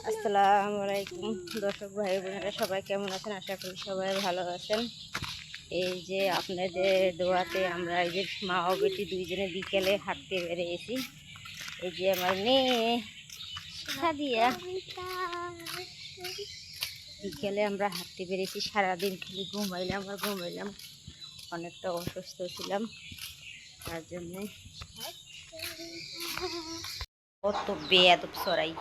আসসালামু আলাইকুম দর্শক ভাই বোনেরা, সবাই কেমন আছেন? আশা করি সবাই ভালো আছেন। এই যে আপনাদের দোয়াতে আমরা এই যে মা ও বেটি দুইজনে বিকেলে হাঁটতে বেরিয়েছি। এই যে আমার মেয়ে সাদিয়া, বিকেলে আমরা হাঁটতে বেরিয়েছি। সারাদিন খালি ঘুমাইলাম অনেকটা অসুস্থ ছিলাম, তার জন্যে কত বেয়াদব সরাই।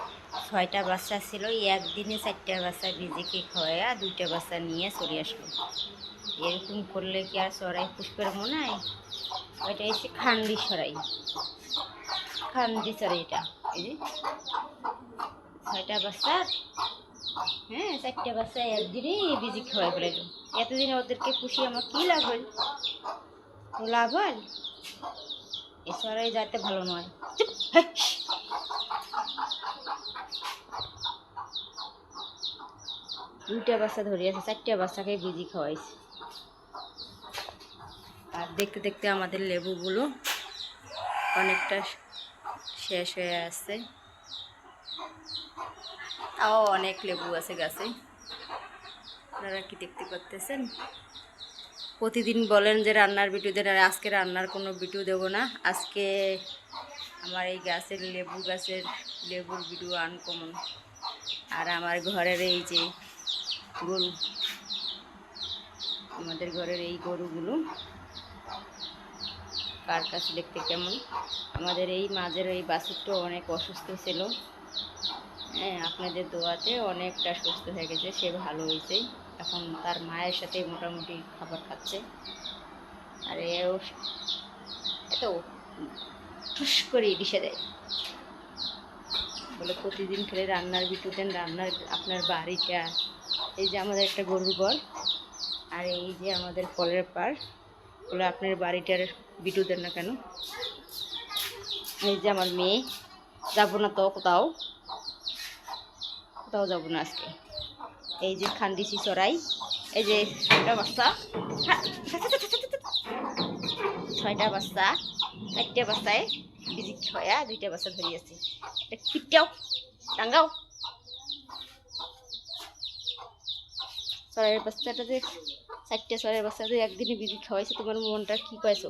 6টা বাচ্চা ছিল, একদিনে 4টা বাচ্চা ভিজিকে খাওয়া 2টা বাচ্চা নিয়ে চলে আসলো। এরকম করলে কি আর সরাই পুষ্পের মনে হয়? ওইটা এসে খান্ডি সরাই এটা। এই যে 6টা বাচ্চা, হ্যাঁ 4টা বাচ্চা একদিনে ভিজি খাওয়াই ফেলাইল। এতদিনে ওদেরকে খুশি আমার কি লাভ হল? লাভ হয় এ সরাই যাতে ভালো নয়। 2টা বাচ্চা ধরিয়েছে, 4টা বাচ্চাকে ভিজি খাওয়াইছে। আর দেখতে দেখতে আমাদের লেবুগুলো অনেকটা শেষ হয়ে আসছে। তাও অনেক লেবু আছে গাছে, আপনারা কি দেখতে পাচ্ছেন? প্রতিদিন বলেন যে রান্নার ভিডিও দেন, আর আজকে রান্নার কোনো ভিডিও দেবো না। আজকে আমার এই গাছের লেবুর ভিডিও আনকমন। আর আমার ঘরের এই যে গরু, আমাদের ঘরের এই গরুগুলো কার কাছে দেখতে কেমন। আমাদের এই মাঝের এই বাছুরটা অনেক অসুস্থ ছিল, হ্যাঁ আপনাদের দোয়াতে অনেকটা সুস্থ হয়ে গেছে, সে ভালো হয়েছে। এখন তার মায়ের সাথে মোটামুটি খাবার খাচ্ছে। আর এও এত ঠুস করে দিশে দেয়, বলে প্রতিদিন খেলে রান্নার ভিডিও দেন, রান্নার আপনার বাড়িটা। এই যে আমাদের একটা গরুর ঘর, আর এই যে আমাদের কলের পাড়, বলে আপনার বাড়িটার ভিডিও দেন না কেন? এই যে আমার মেয়ে, যাবো না তো কোথাও যাবো না আজকে। এই যে খান্ডিসি চড়াই, এই যে 6টা বাচ্চা, 6টা বাচ্চা, 4টা বাচ্চায় বিজি খয়া 2টা বাচ্চা ধরিয়েছে। পিটাও টাঙ্গাও। চড়াইয়ের বাচ্চাটা যে 4টা চড়াইয়ের বাচ্চা যে একদিনে বিজি খাওয়াইছে, তোমার মনটা কি কয়েছো?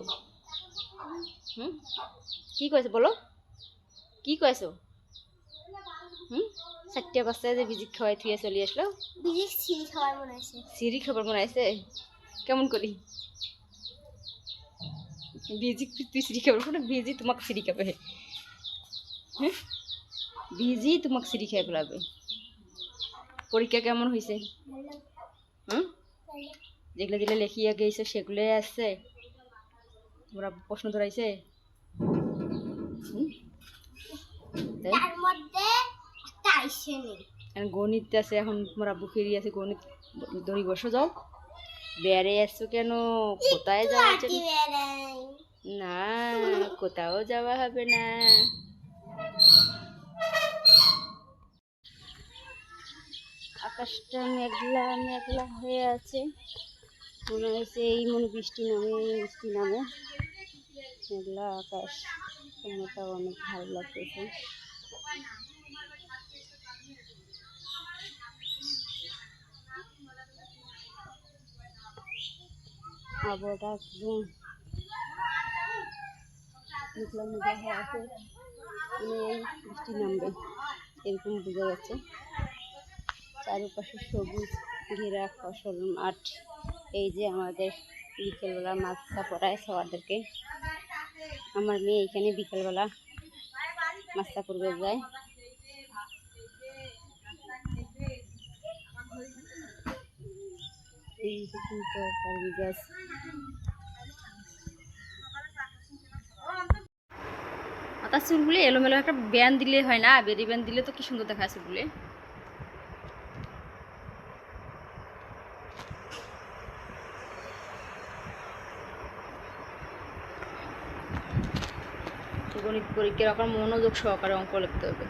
কি কয়েছো বলো, কি কয়েছো? 4টা বাচ্চা যে বিজি খাওয়াই থুয়ে চলে আসলো। সিঁড়ি খাবার বানাইছে কেমন করি? বিজি তুই সিঁড়ি খাবার কোনো বিজি তোমাকে সিঁড়ি খাবে, হ্যাঁ বিজি তোমাকে সিঁড়ি খেয়ে ফেলাবে। পরীক্ষা কেমন হয়েছে? যেগুলো যেগুলো লেখিয়া গেছো সেগুলোই আসছে? তোমরা প্রশ্ন ধরাইছে? গণিত আছে, এখন তোমার আব্বু ফিরি আছে, গণিত ধরি বসো যাও। বেড়ে আসছো কেন? কোথায় যাওয়া না, কোথাও যাওয়া হবে না। আকাশটা মেঘলা মেঘলা হয়ে আছে, মনে হয়েছে বৃষ্টি নামে। মেঘলা আকাশ, সময়টা অনেক ভালো লাগতেছে। আবহাওয়াটা একদম মেঘলা মেঘলা হয়ে আছে, এই বৃষ্টি নামবে এরকম বোঝা যাচ্ছে। চারপাশে সবুজ ঘেরা ফসল মাঠ। এই যে আমাদের বিকেলবেলা মাছটা পড়ায় সবাইদেরকে। আমার মেয়ে এখানে বিকেলবেলা মাছটা পড়বে যায়। এই তরকারি গাছ, তার চুলগুলি এলোমেলো একটা ব্যান্ড দিলে হয় না? বেরি ব্যান্ড দিলে তো কি সুন্দর দেখা চুলগুলি। গণিত পরীক্ষার এখন মনোযোগ সহকারে অঙ্ক লিখতে হবে।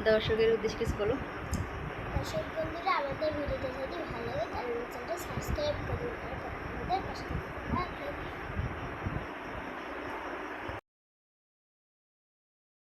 দর্শকের উদ্দেশ্যে কিছু বলো। দর্শক বন্ধুরা, আমাদের ভিডিওটা যদি ভালো লাগে তাহলে চ্যানেলটা সাবস্ক্রাইব করুন আর আমাদের পাশে থাকুন।